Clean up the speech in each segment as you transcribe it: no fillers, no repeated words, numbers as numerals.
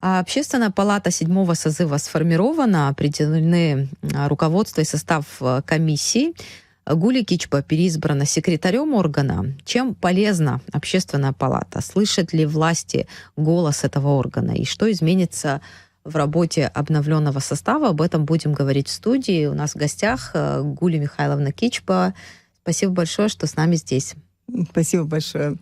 А Общественная палата седьмого созыва сформирована, определены руководство и состав комиссии. Гуля Кичпа переизбрана секретарем органа. Чем полезна Общественная палата? Слышат ли власти голос этого органа? И что изменится в работе обновленного состава? Об этом будем говорить в студии. У нас в гостях Гуля Михайловна Кичпа. Спасибо большое, что с нами здесь. Спасибо большое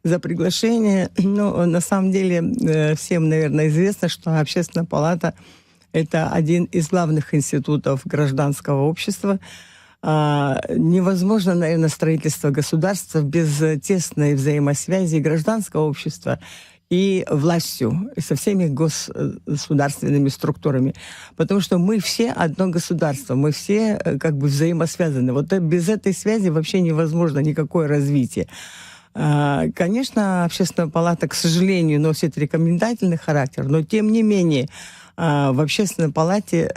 за приглашение. Ну, на самом деле, всем, наверное, известно, что Общественная палата — это один из главных институтов гражданского общества. Невозможно, наверное, строительство государства без тесной взаимосвязи гражданского общества и властью, и со всеми государственными структурами. Потому что мы все одно государство, мы все как бы взаимосвязаны. Вот без этой связи вообще невозможно никакое развитие. Конечно, Общественная палата, к сожалению, носит рекомендательный характер, но тем не менее в Общественной палате,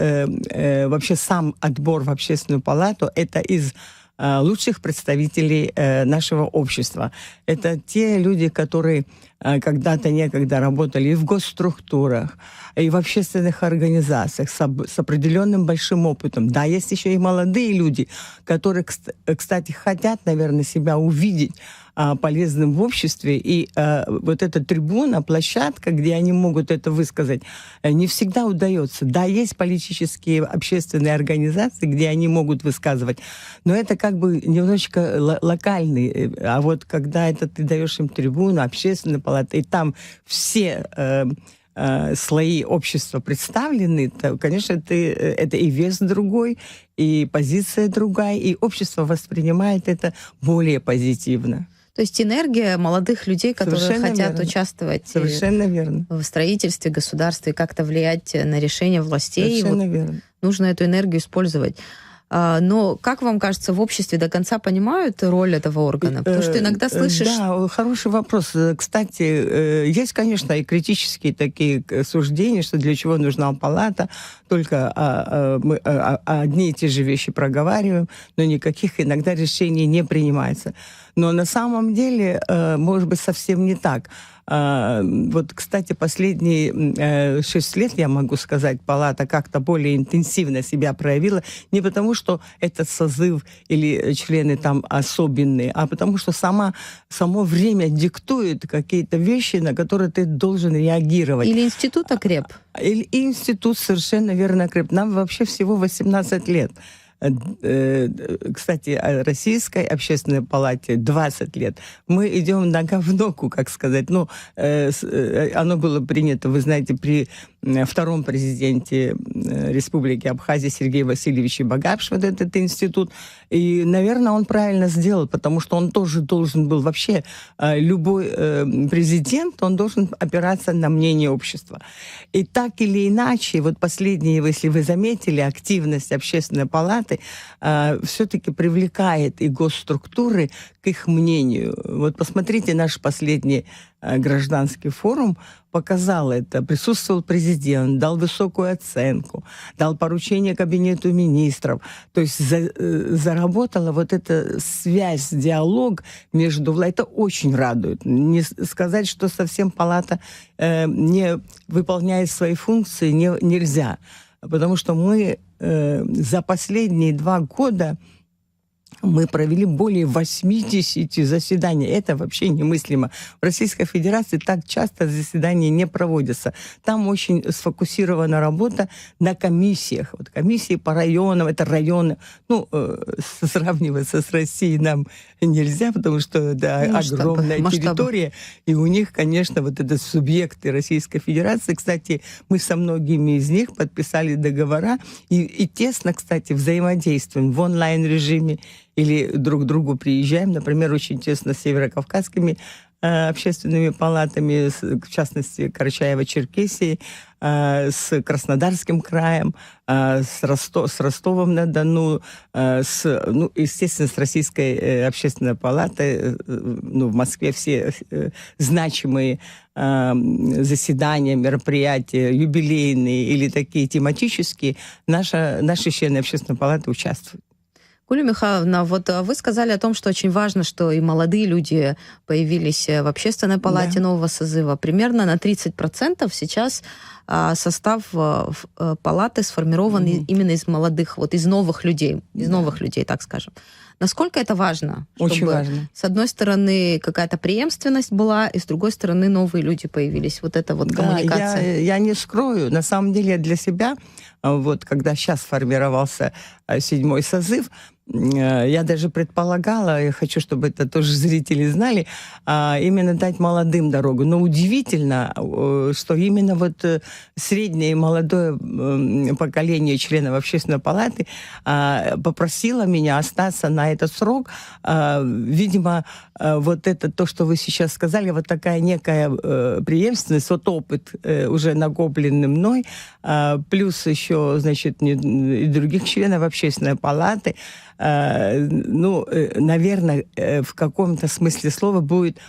вообще сам отбор в Общественную палату — это из лучших представителей нашего общества. Это те люди, которые когда-то некогда работали и в госструктурах, и в общественных организациях с определенным большим опытом. Да, есть еще и молодые люди, которые, кстати, хотят, наверное, себя увидеть полезным в обществе. И вот эта трибуна, площадка, где они могут это высказать, не всегда удается. Да, есть политические общественные организации, где они могут высказывать, но это как бы немножечко локальный. А вот когда это ты даешь им трибуну, общественная палата, и там все слои общества представлены, то, конечно, это и вес другой, и позиция другая, и общество воспринимает это более позитивно. То есть энергия молодых людей, которые Совершенно хотят верно. участвовать Совершенно верно. в строительстве государства и как-то влиять на решения властей. Совершенно Вот верно. нужно эту энергию использовать. Но, как вам кажется, в обществе до конца понимают роль этого органа? Потому что иногда слышишь... Да, хороший вопрос. Кстати, есть, конечно, и критические такие суждения, что для чего нужна палата. Только мы одни и те же вещи проговариваем, но никаких иногда решений не принимается. Но на самом деле, может быть, совсем не так. Вот, кстати, последние 6 лет, я могу сказать, палата как-то более интенсивно себя проявила. Не потому, что этот созыв или члены там особенные, а потому что само время диктует какие-то вещи, на которые ты должен реагировать. Или институт окреп? И институт совершенно верно окреп. Нам вообще всего 18 лет. Кстати, о Российской общественной палате 20 лет. Мы идем нога в ногу, как сказать. Ну, оно было принято, вы знаете, при втором президенте Республики Абхазия Сергея Васильевича Багапши, вот этот институт. И, наверное, он правильно сделал, потому что он тоже должен был вообще, любой президент, он должен опираться на мнение общества. И так или иначе, вот последние, если вы заметили, активность Общественной палаты все-таки привлекает и госструктуры к их мнению. Вот посмотрите, наш последний гражданский форум показал это. Присутствовал президент, дал высокую оценку, дал поручение кабинету министров. То есть заработала вот эта связь, диалог между властью. Это очень радует. Не сказать, что совсем палата не выполняет свои функции, нельзя. Потому что мы за последние 2 года мы провели более 80 заседаний. Это вообще немыслимо. В Российской Федерации так часто заседания не проводятся. Там очень сфокусирована работа на комиссиях. Вот комиссии по районам, это районы. Ну, сравниваться с Россией нам нельзя, потому что это огромная территория. И у них, конечно, вот это субъекты Российской Федерации. Кстати, мы со многими из них подписали договора и тесно, кстати, взаимодействуем в онлайн-режиме или друг к другу приезжаем. Например, очень тесно с северокавказскими общественными палатами, в частности, Карачаево-Черкесии, с Краснодарским краем, с Ростовом-на-Дону, естественно, с Российской общественной палатой. В Москве все значимые заседания, мероприятия, юбилейные или такие тематические, наши члены общественной палаты участвуют. Гулия Михайловна, вот вы сказали о том, что очень важно, что и молодые люди появились в общественной палате нового созыва. Примерно на 30% сейчас состав палаты сформирован именно из молодых, вот из новых людей, так скажем. Насколько это важно? Чтобы, очень важно. С одной стороны, какая-то преемственность была, и с другой стороны, новые люди появились. Вот эта вот коммуникация. Я не скрою. На самом деле для себя, вот когда сейчас формировался 7-й созыв, я даже предполагала, я хочу, чтобы это тоже зрители знали, именно дать молодым дорогу. Но удивительно, что именно вот среднее и молодое поколение членов Общественной палаты попросило меня остаться на этот срок. Видимо, вот это то, что вы сейчас сказали, вот такая некая преемственность, вот опыт уже накопленный мной, плюс еще, значит, и других членов Общественной палаты, ну, наверное, в каком-то смысле слова будет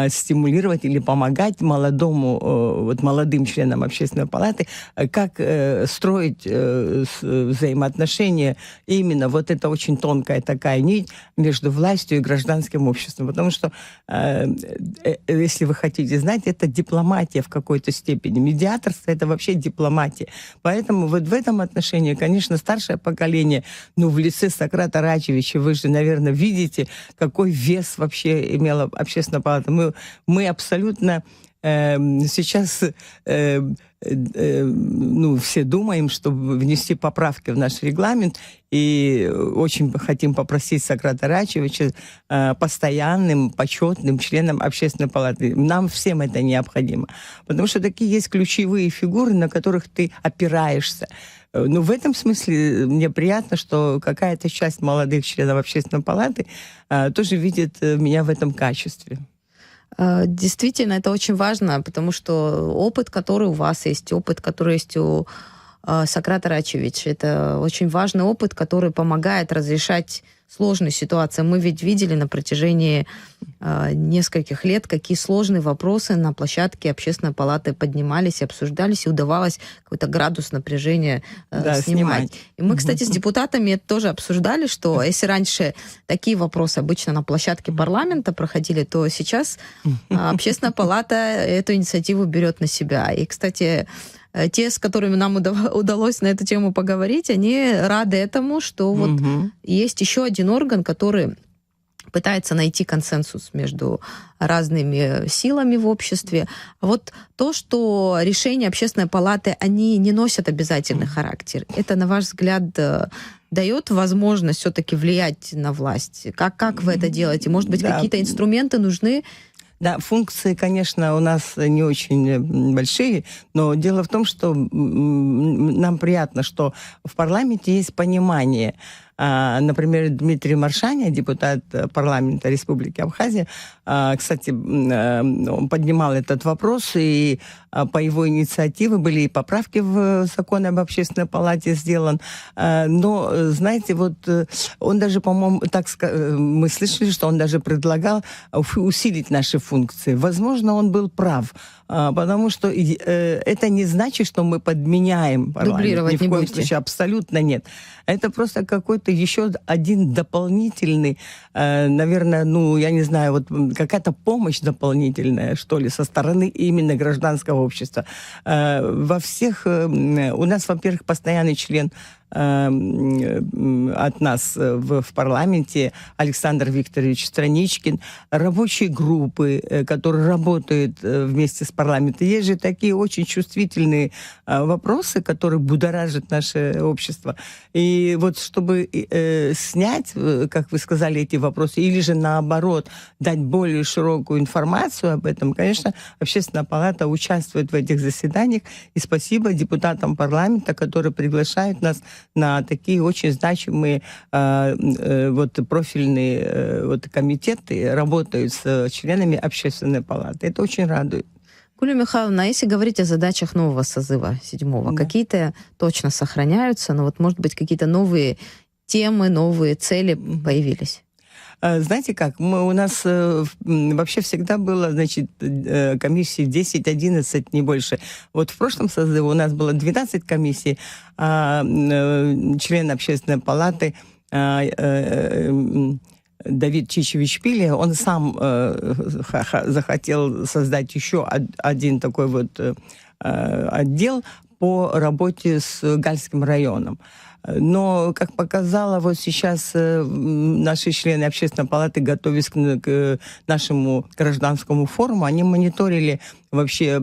стимулировать или помогать молодым членам Общественной палаты, как строить взаимоотношения. Именно вот это очень тонкая такая нить между властью и гражданским обществом. Потому что, если вы хотите знать, это дипломатия в какой-то степени. Медиаторство — это вообще дипломатия. Поэтому вот в этом отношении, конечно, старшее поколение, ну, в лице Сократа Рачевича, вы же, наверное, видите, какой вес вообще имела Общественная палата. Мы абсолютно сейчас ну, все думаем, чтобы внести поправки в наш регламент, и очень хотим попросить Сократа Рачевича постоянным, почетным членом Общественной палаты. Нам всем это необходимо. Потому что такие есть ключевые фигуры, на которых ты опираешься. Но в этом смысле мне приятно, что какая-то часть молодых членов Общественной палаты тоже видит меня в этом качестве. Действительно, это очень важно, потому что опыт, который у вас есть, опыт, который есть у Сократа Рачевича, это очень важный опыт, который помогает разрешать сложные ситуации. Мы ведь видели на протяжении нескольких лет, какие сложные вопросы на площадке Общественной палаты поднимались и обсуждались, и удавалось какой-то градус напряжения снимать. И мы, кстати, с депутатами это тоже обсуждали, что если раньше такие вопросы обычно на площадке парламента проходили, то сейчас Общественная палата эту инициативу берет на себя. И, кстати, те, с которыми нам удалось на эту тему поговорить, они рады этому, что вот есть еще один орган, который пытается найти консенсус между разными силами в обществе. А вот то, что решения Общественной палаты, они не носят обязательный характер, это, на ваш взгляд, дает возможность все-таки влиять на власть? Как вы это делаете? Может быть, какие-то инструменты нужны? Да, функции, конечно, у нас не очень большие, но дело в том, что нам приятно, что в парламенте есть понимание. Например, Дмитрий Маршаня, депутат парламента Республики Абхазия, кстати, он поднимал этот вопрос, и по его инициативе были и поправки в закон об Общественной палате сделан. Но, знаете, вот он даже, по-моему, мы слышали, что он даже предлагал усилить наши функции. Возможно, он был прав, потому что это не значит, что мы подменяем парламент. Дублировать ни в коем случае, абсолютно нет. Это просто какой-то еще один дополнительный, наверное, ну, я не знаю, вот какая-то помощь дополнительная, что ли, со стороны именно гражданского общества. Во всех... У нас, во-первых, постоянный член от нас в парламенте Александр Викторович Страничкин, рабочие группы, которые работают вместе с парламентом. Есть же такие очень чувствительные вопросы, которые будоражат наше общество. И вот чтобы снять, как вы сказали, эти вопросы, или же наоборот дать более широкую информацию об этом, конечно, Общественная палата участвует в этих заседаниях. И спасибо депутатам парламента, которые приглашают нас на такие очень значимые вот профильные вот комитеты, работают с членами Общественной палаты. Это очень радует. Гулия Михайловна, а если говорить о задачах нового созыва 7-го, какие-то точно сохраняются, но вот, может быть, какие-то новые темы, новые цели появились? Знаете как, у нас вообще всегда было, значит, комиссий 10-11, не больше. Вот в прошлом созыве у нас было 12 комиссий, а члены Общественной палаты Давид Чичевич Пили, он сам захотел создать еще один такой вот отдел по работе с Гальским районом. Но, как показало, вот сейчас наши члены Общественной палаты, готовясь к нашему гражданскому форуму, они мониторили вообще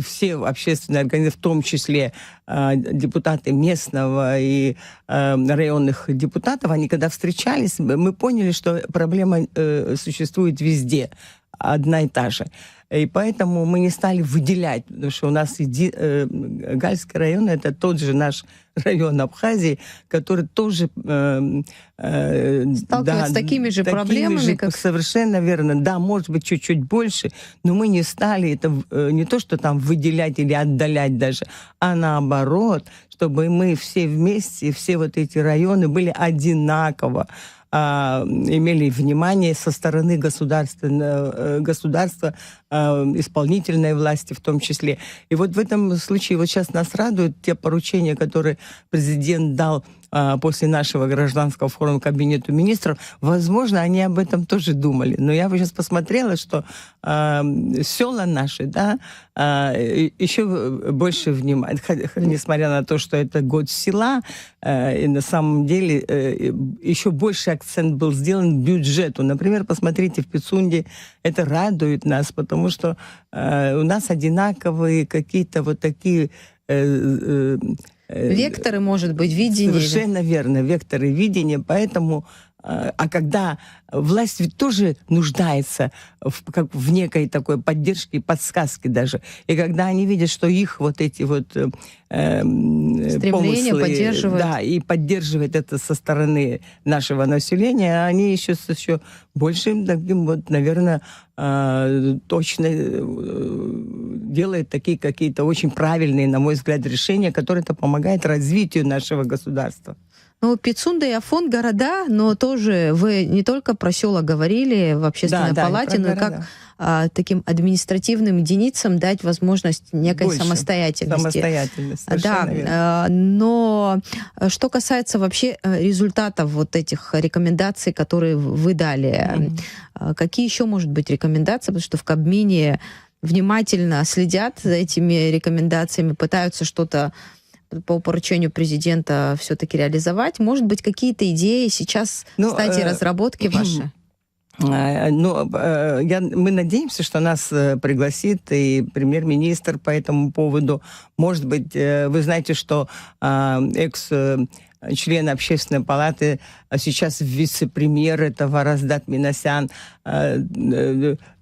все общественные организации, в том числе депутаты местного и районных депутатов, они когда встречались, мы поняли, что проблема существует везде, одна и та же. И поэтому мы не стали выделять, потому что у нас Гальский район — это тот же наш район Абхазии, который тоже сталкивается с такими же проблемами, как... Совершенно верно. Да, может быть, чуть-чуть больше, но мы не стали это не то, что там выделять или отдалять даже, а наоборот, чтобы мы все вместе, все вот эти районы были одинаково имели внимание со стороны государства, исполнительной власти в том числе. И вот в этом случае вот сейчас нас радуют те поручения, которые президент дал после нашего гражданского форума Кабинету министров. Возможно, они об этом тоже думали. Но я бы сейчас посмотрела, что села наши, да, еще больше внимания, несмотря на то, что это год села, и на самом деле еще больше акцент был сделан бюджету. Например, посмотрите, в Пицунде это радует нас, потому что у нас одинаковые какие-то вот такие... Векторы, может быть, видения. Совершенно верно, векторы видения, поэтому... А когда власть ведь тоже нуждается в некой такой поддержке, подсказке даже. И когда они видят, что их вот эти вот стремления поддерживают. Да, и поддерживает это со стороны нашего населения, они еще с еще большим таким вот, наверное, точно делают такие какие-то очень правильные, на мой взгляд, решения, которые это помогают развитию нашего государства. Ну, Пицунда и Афон — города, но тоже вы не только про села говорили в общественной палате, но и как таким административным единицам дать возможность некой самостоятельности. Да, но что касается вообще результатов вот этих рекомендаций, которые вы дали, какие еще, может быть, рекомендации, потому что в Кабмине внимательно следят за этими рекомендациями, пытаются что-то по поручению президента все-таки реализовать? Может быть, какие-то идеи сейчас в стадии разработки ваши? Мы надеемся, что нас пригласит и премьер-министр по этому поводу. Может быть, вы знаете, что член Общественной палаты, а сейчас вице-премьер, это Вараздат Минасян,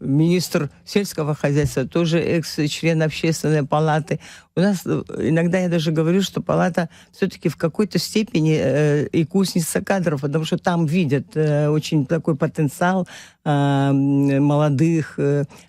министр сельского хозяйства, тоже экс-член Общественной палаты. У нас иногда я даже говорю, что палата все-таки в какой-то степени и кузница кадров, потому что там видят очень такой потенциал молодых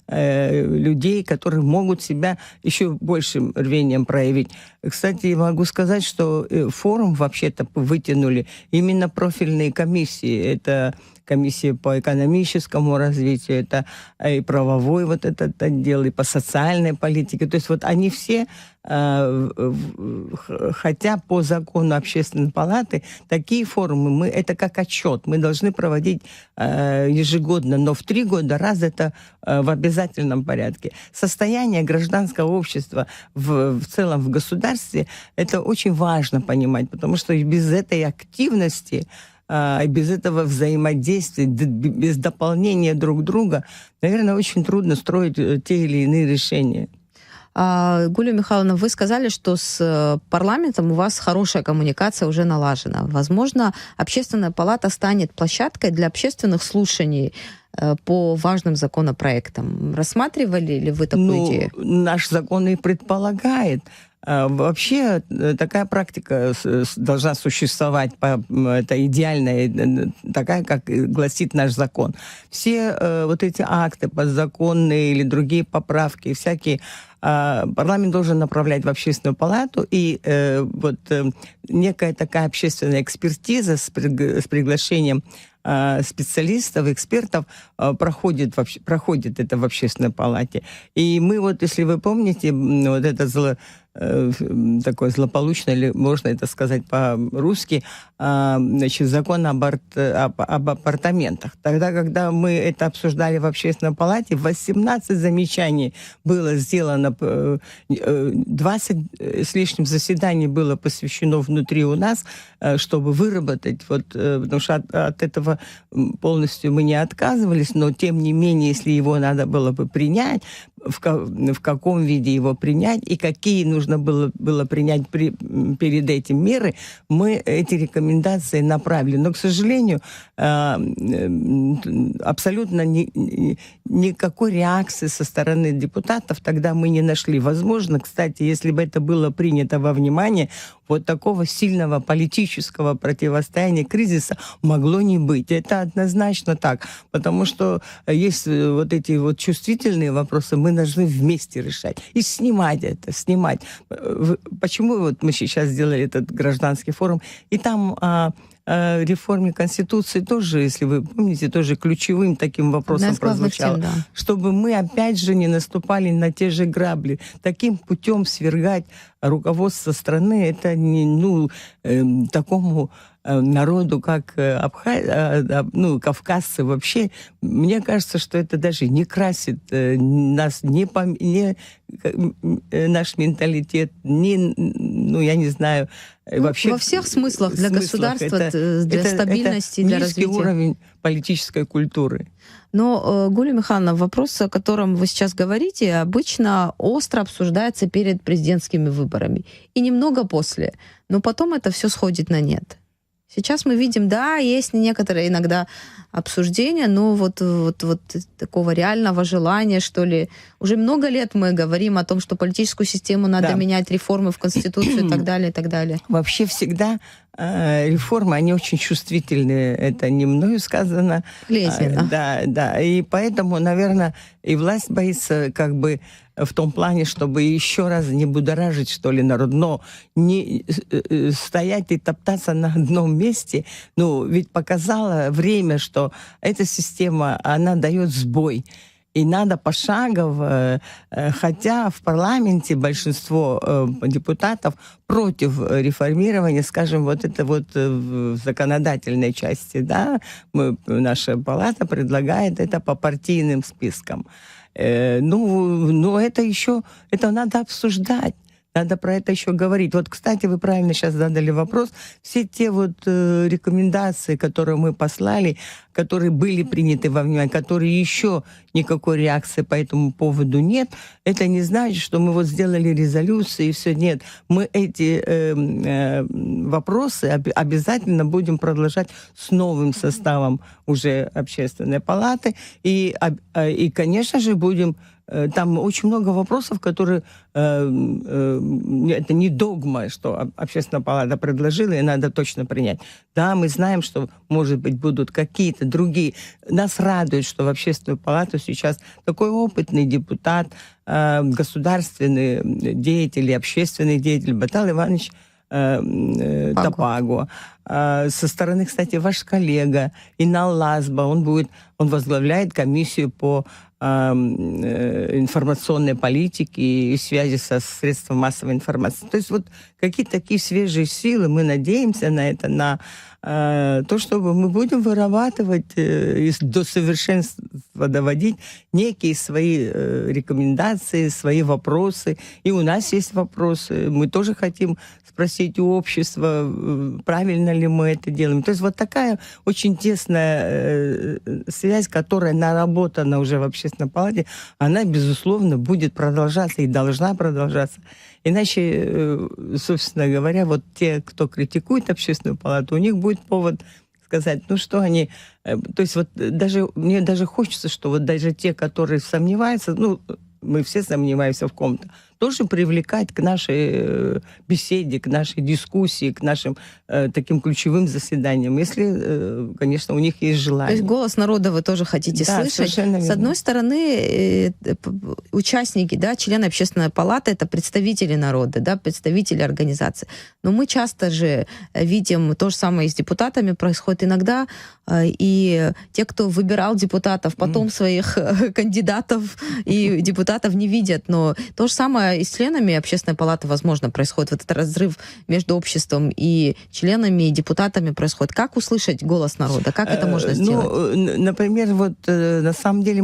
людей, которые могут себя еще большим рвением проявить. Кстати, могу сказать, что форум вообще-то вытянули именно профильные комиссии. Это комиссия по экономическому развитию, это и правовой вот этот отдел, и по социальной политике. То есть вот они все, хотя по закону Общественной палаты, такие форумы, это как отчет, мы должны проводить ежегодно, но в 3 года раз это в обязательном порядке. Состояние гражданского общества в целом в государстве, это очень важно понимать, потому что без этой активности, без этого взаимодействия, без дополнения друг друга, наверное, очень трудно строить те или иные решения. Гулия Михайловна, вы сказали, что с парламентом у вас хорошая коммуникация уже налажена. Возможно, Общественная палата станет площадкой для общественных слушаний по важным законопроектам. Рассматривали ли вы такую идею? Наш закон и предполагает. Вообще такая практика должна существовать, это идеальная, такая, как гласит наш закон. Все вот эти акты подзаконные или другие поправки, всякие, парламент должен направлять в Общественную палату, и некая такая общественная экспертиза с приглашением специалистов, экспертов проходит это в Общественной палате. И мы вот, если вы помните, вот это такое злополучное, или можно это сказать по-русски, значит, закон об апартаментах. Тогда, когда мы это обсуждали в Общественной палате, 18 замечаний было сделано, 20 с лишним заседаний было посвящено внутри у нас, чтобы выработать, потому что от этого полностью мы не отказывались, но тем не менее, если его надо было бы принять, в каком виде его принять и какие нужно было принять перед этим меры, мы эти рекомендации направили. Но, к сожалению, абсолютно никакой реакции со стороны депутатов тогда мы не нашли. Возможно, кстати, если бы это было принято во внимание, вот такого сильного политического противостояния, кризиса могло не быть. Это однозначно так. Потому что есть вот эти вот чувствительные вопросы, мы должны вместе решать. И снимать это, снимать. Почему вот мы сейчас сделали этот гражданский форум? И там реформе Конституции тоже, если вы помните, тоже ключевым таким вопросом прозвучало. Тем, да. Чтобы мы опять же не наступали на те же грабли. Таким путем свергать руководство страны, это не, такому народу, как кавказцы вообще, мне кажется, что это даже не красит нас, наш менталитет, я не знаю, вообще... Во всех смыслах для государства, для стабильности, это для развития. низкий уровень политической культуры. Но, Гулия Михайловна, вопрос, о котором вы сейчас говорите, обычно остро обсуждается перед президентскими выборами. И немного после. Но потом это все сходит на нет. Сейчас мы видим, да, есть некоторые иногда обсуждения, но вот такого реального желания, что ли. Уже много лет мы говорим о том, что политическую систему надо менять, реформы в Конституцию и так далее, и так далее. Вообще всегда реформы, они очень чувствительные. Это не мною сказано. Лезвенно. Да. И поэтому, наверное, и власть боится как бы в том плане, чтобы еще раз не будоражить, что ли, народ, но не стоять и топтаться на одном месте. Ведь показало время, что эта система, она дает сбой. И надо пошагово, хотя в парламенте большинство депутатов против реформирования, скажем, вот это вот в законодательной части, да, наша палата предлагает это по партийным спискам. Но это надо обсуждать. Надо про это еще говорить. Вот, кстати, вы правильно сейчас задали вопрос. Все те вот рекомендации, которые мы послали, которые были приняты во внимание, которые еще никакой реакции по этому поводу нет, это не значит, что мы вот сделали резолюции и все. Нет, мы эти вопросы обязательно будем продолжать с новым составом уже Общественной палаты. И конечно же, будем... Там очень много вопросов, которые... это не догма, что Общественная палата предложила, и надо точно принять. Да, мы знаем, что, может быть, будут какие-то другие. Нас радует, что в Общественную палату сейчас такой опытный депутат, государственный деятель, общественный деятель Батал Иванович Топаго. Со стороны, кстати, ваш коллега Инал Лазба, он возглавляет комиссию по информационной политики и связи со средством массовой информации. То есть вот какие-то такие свежие силы, мы надеемся на это, на то, чтобы мы будем вырабатывать и до совершенства доводить некие свои рекомендации, свои вопросы. И у нас есть вопросы. Мы тоже хотим спросить у общества, правильно ли мы это делаем. То есть вот такая очень тесная связь, которая наработана уже в Общественной палате, она, безусловно, будет продолжаться и должна продолжаться. Иначе, собственно говоря, вот те, кто критикует Общественную палату, у них будет повод сказать, что они... То есть вот мне даже хочется, что вот даже те, которые сомневаются, мы все сомневаемся в ком-то, тоже привлекать к нашей беседе, к нашей дискуссии, к нашим таким ключевым заседаниям, если, конечно, у них есть желание. То есть голос народа вы тоже хотите слышать. С одной стороны, участники, да, члены Общественной палаты — это представители народа, да, представители организации. Но мы часто же видим то же самое и с депутатами происходит иногда, и те, кто выбирал депутатов, потом своих кандидатов и депутатов не видят. Но то же самое и с членами общественной палаты, возможно, происходит вот этот разрыв между обществом и членами, и депутатами происходит. Как услышать голос народа? Как это можно сделать? Ну, например, вот на самом деле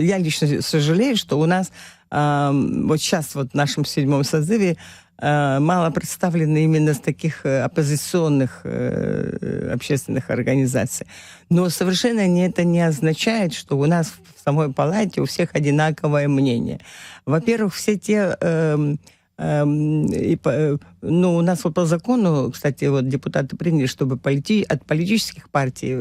я лично сожалею, что у нас вот сейчас вот в нашем 7-м созыве мало представлены именно с таких оппозиционных общественных организаций. Но совершенно это не означает, что у нас в самой палате у всех одинаковое мнение. Во-первых, все те... Ну, у нас вот по закону, кстати, вот депутаты приняли, чтобы от политических партий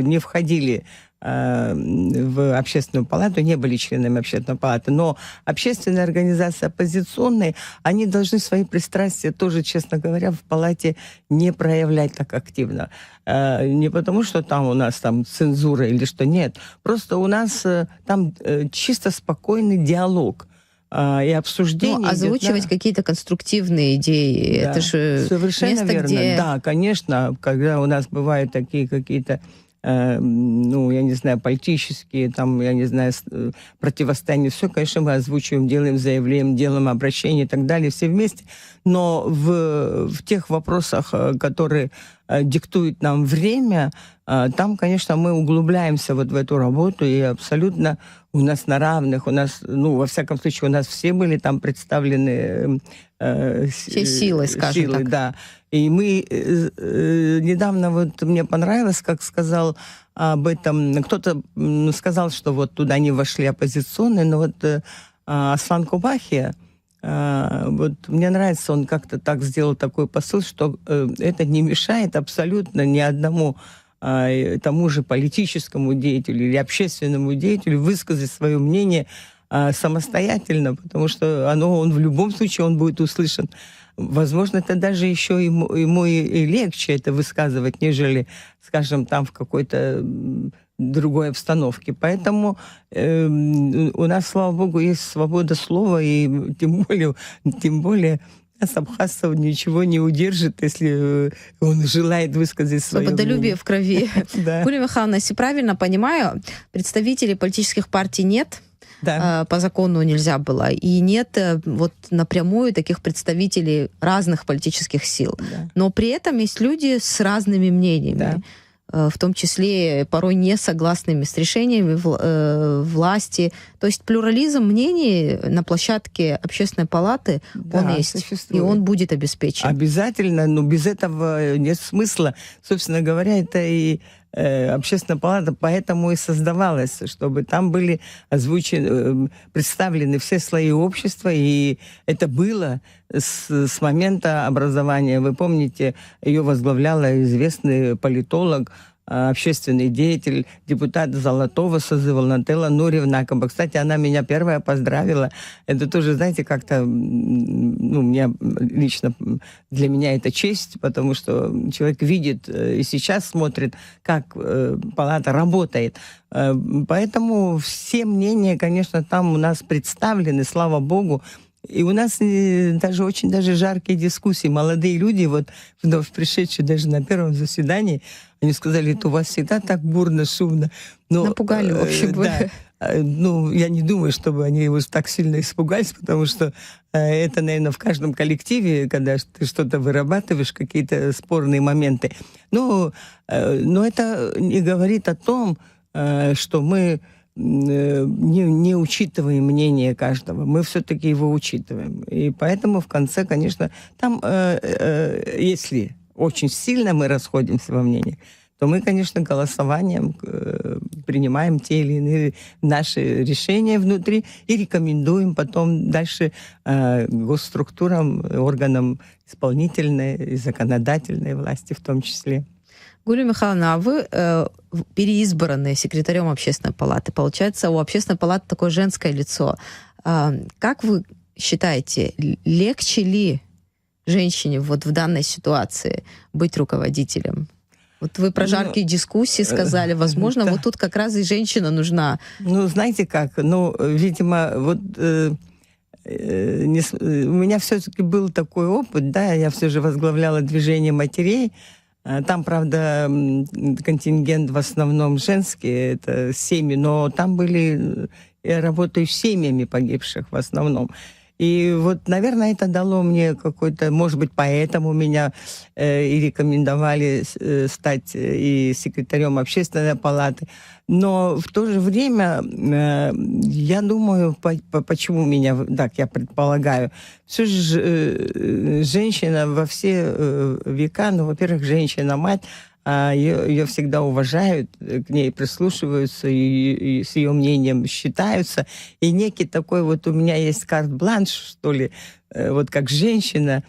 не входили в общественную палату, не были членами общественной палаты, но общественные организации оппозиционные, они должны свои пристрастия тоже, честно говоря, в палате не проявлять так активно. Не потому, что там у нас там цензура или что, нет. Просто у нас там чисто спокойный диалог и обсуждение. Ну, озвучивать какие-то конструктивные идеи. Да, это же совершенно место, верно. где... Да, конечно, когда у нас бывают такие какие-то ну, я не знаю, политические, там, я не знаю, противостояния, все, конечно, мы озвучиваем, делаем заявление, делаем обращение и так далее, все вместе. Но в тех вопросах, которые диктуют нам время, там, конечно, мы углубляемся вот в эту работу, и абсолютно у нас на равных, у нас, ну, во всяком случае, у нас все были там представлены... все силы, скажем так. Да. И мы недавно, вот мне понравилось, как сказал об этом, кто-то сказал, что вот туда не вошли оппозиционные, но вот Аслан Кубахи, вот мне нравится, он как-то так сделал такой посыл, что это не мешает абсолютно ни одному тому же политическому деятелю или общественному деятелю высказать свое мнение самостоятельно, потому что он в любом случае он будет услышан. Возможно, это даже еще ему и легче это высказывать, нежели, скажем, там в какой-то другой обстановке. Поэтому у нас, слава богу, есть свобода слова, и тем более нас, абхазцев, ничего не удержит, если он желает высказать свое мнение. Свободолюбие в крови. Гулия Михайловна, если правильно понимаю, представителей политических партий нет, да. По закону нельзя было. И нет вот напрямую таких представителей разных политических сил. Да. Но при этом есть люди с разными мнениями. Да. В том числе порой не согласными с решениями власти. То есть плюрализм мнений на площадке общественной палаты, да, он есть, существует. и он будет обеспечен. Обязательно, но без этого нет смысла. Собственно говоря, это и общественная палата поэтому и создавалась, чтобы там были озвучены, представлены все слои общества, и это было с момента образования. Вы помните, ее возглавляла известный политолог, общественный деятель, депутат Золотого созыва Нателла Нуриевна Акаба. Кстати, она меня первая поздравила. Это тоже, знаете, как-то, ну, лично для меня это честь, потому что человек видит и сейчас смотрит, как палата работает. Поэтому все мнения, конечно, там у нас представлены, слава богу. И у нас даже очень жаркие дискуссии. Молодые люди, вот вновь пришедшие даже на первом заседании, они сказали, это у вас всегда так бурно, шумно. Но, напугали, в общем. Да. Ну, я не думаю, чтобы они его так сильно испугались, потому что это, наверное, в каждом коллективе, когда ты что-то вырабатываешь, какие-то спорные моменты. Но это не говорит о том, что мы не учитываем мнение каждого. Мы все-таки его учитываем. И поэтому в конце, конечно, там, если очень сильно мы расходимся во мнении, то мы, конечно, голосованием принимаем те или иные наши решения внутри и рекомендуем потом дальше госструктурам, органам исполнительной и законодательной власти в том числе. Гулия Михайловна, а вы переизбранные секретарем общественной палаты. Получается, у общественной палаты такое женское лицо. Как вы считаете, легче ли женщине вот в данной ситуации быть руководителем? Вот вы про жаркие дискуссии сказали. Возможно, да. Вот тут как раз и женщина нужна. Ну, знаете как? Ну, видимо, вот у меня все-таки был такой опыт, да, я все же возглавляла движение матерей. Там, правда, контингент в основном женский, это семьи, но там я работаю с семьями погибших в основном. И вот, наверное, это дало мне какой-то, может быть, поэтому меня и рекомендовали стать и секретарем общественной палаты. Но в то же время, я думаю, почему меня, так я предполагаю, все же женщина во все века, ну, во-первых, женщина-мать, ее всегда уважают, к ней прислушиваются, и с ее мнением считаются. И некий такой вот у меня есть карт-бланш, что ли, вот как женщина,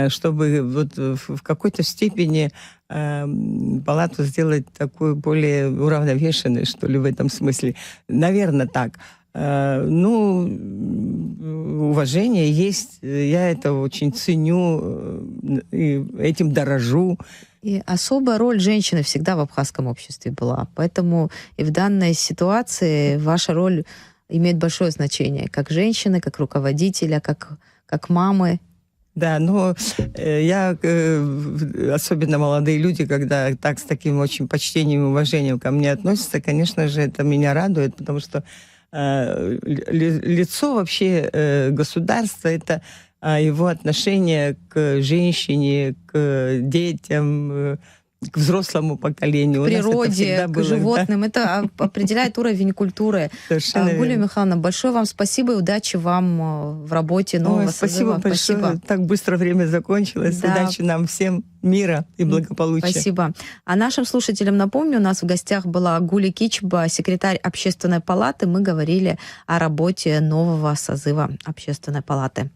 чтобы вот в какой-то степени палату сделать такую более уравновешенной, что ли, в этом смысле. Наверное, так. Ну, уважение есть, я это очень ценю, и этим дорожу. И особая роль женщины всегда в абхазском обществе была. Поэтому и в данной ситуации ваша роль имеет большое значение. Как женщины, как руководителя, как мамы. Да, но я, особенно молодые люди, когда так с таким очень почтением и уважением ко мне относятся, конечно же, это меня радует, потому что лицо вообще государства — это его отношение к женщине, к детям, к взрослому поколению. К природе, к животным. Да? Это определяет уровень культуры. Гулия Михайловна, большое вам спасибо и удачи вам в работе нового спасибо созыва. Большое. Спасибо. Так быстро время закончилось. Да. Удачи нам всем, мира и благополучия. Спасибо. А нашим слушателям напомню, у нас в гостях была Гуля Кичба, секретарь Общественной палаты. Мы говорили о работе нового созыва Общественной палаты.